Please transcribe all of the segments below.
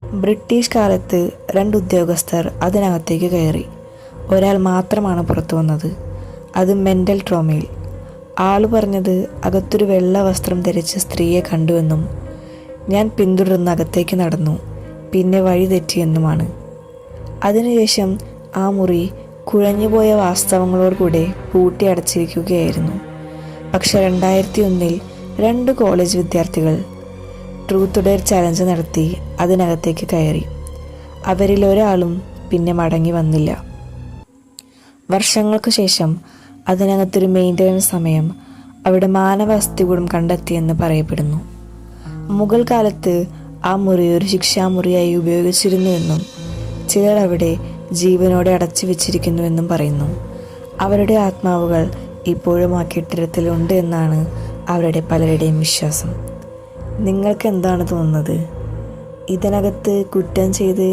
British കാലത്ത് 2 ഉദ്യോഗസ്ഥർ അതിനകത്തേക്ക് കയറി. ഒരാൾ മാത്രമാണ് പുറത്തു വന്നത്. അത് മെൻ്റൽ ട്രോമയിൽ. ആള് പറഞ്ഞത് അകത്തൊരു വെള്ള വസ്ത്രം ധരിച്ച സ്ത്രീയെ കണ്ടുവെന്നും ഞാൻ പിന്തുടർന്ന് അകത്തേക്ക് നടന്നു, പിന്നെ വഴി തെറ്റിയെന്നുമാണ്. അതിനുശേഷം ആ മുറി കുഴഞ്ഞുപോയ വാസ്തവങ്ങളോടുകൂടെ പൂട്ടി അടച്ചിരിക്കുകയായിരുന്നു. പക്ഷെ 2001 2 കോളേജ് വിദ്യാർത്ഥികൾ ട്രൂത്ത് ഡെയർ ചലഞ്ച് നടത്തി അതിനകത്തേക്ക് കയറി. അവരിൽ ഒരാളും പിന്നെ മടങ്ങി വന്നില്ല. വർഷങ്ങൾക്ക് ശേഷം അതിനകത്തൊരു മെയിൻ്റനൻസ് സമയം അവിടെ മാനവ അസ്ഥികൂടം കണ്ടെത്തിയെന്ന് പറയപ്പെടുന്നു. മുഗൾ കാലത്ത് ആ മുറി ഒരു ശിക്ഷാമുറിയായി ഉപയോഗിച്ചിരുന്നുവെന്നും ചിലർ അവിടെ ജീവനോടെ അടച്ചു വെച്ചിരിക്കുന്നുവെന്നും പറയുന്നു. അവരുടെ ആത്മാവുകൾ ഇപ്പോഴും ആ കെട്ടിടത്തിലുണ്ട് എന്നാണ് അവരുടെ പലരുടെയും വിശ്വാസം. നിങ്ങൾക്ക് എന്താണ് തോന്നുന്നത്? ഇതിനകത്ത് കുറ്റം ചെയ്ത്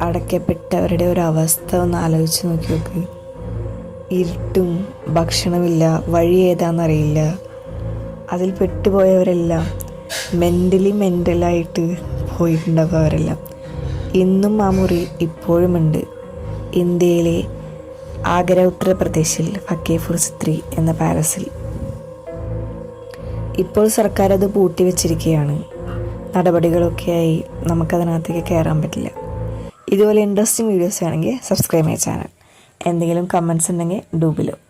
അടയ്ക്കപ്പെട്ടവരുടെ ഒരു അവസ്ഥ ഒന്ന് ആലോചിച്ച് നോക്കി നോക്ക്. ഇരുട്ടും ഭക്ഷണമില്ല, വഴി ഏതാണെന്നറിയില്ല. അതിൽ പെട്ടുപോയവരെല്ലാം മെൻ്റലായിട്ട് പോയിട്ടുണ്ടാവും. അവരെല്ലാം ഇന്നും ആ മുറി ഇപ്പോഴുമുണ്ട്. ഇന്ത്യയിലെ ആഗ്ര, ഉത്തർപ്രദേശിൽ ഫത്തേപൂർ സിക്രി എന്ന പാലസിൽ. ഇപ്പോൾ സർക്കാർ അത് പൂട്ടിവെച്ചിരിക്കുകയാണ്. നടപടികളൊക്കെയായി നമുക്കതിനകത്തേക്ക് കയറാൻ പറ്റില്ല. ഇതുപോലെ ഇൻട്രസ്റ്റിംഗ് വീഡിയോസ് ആണെങ്കിൽ സബ്സ്ക്രൈബ് ചെയ്യാൻ ചാനൽ. എന്തെങ്കിലും കമൻസ് ഉണ്ടെങ്കിൽ ഡൂ ബിലോ.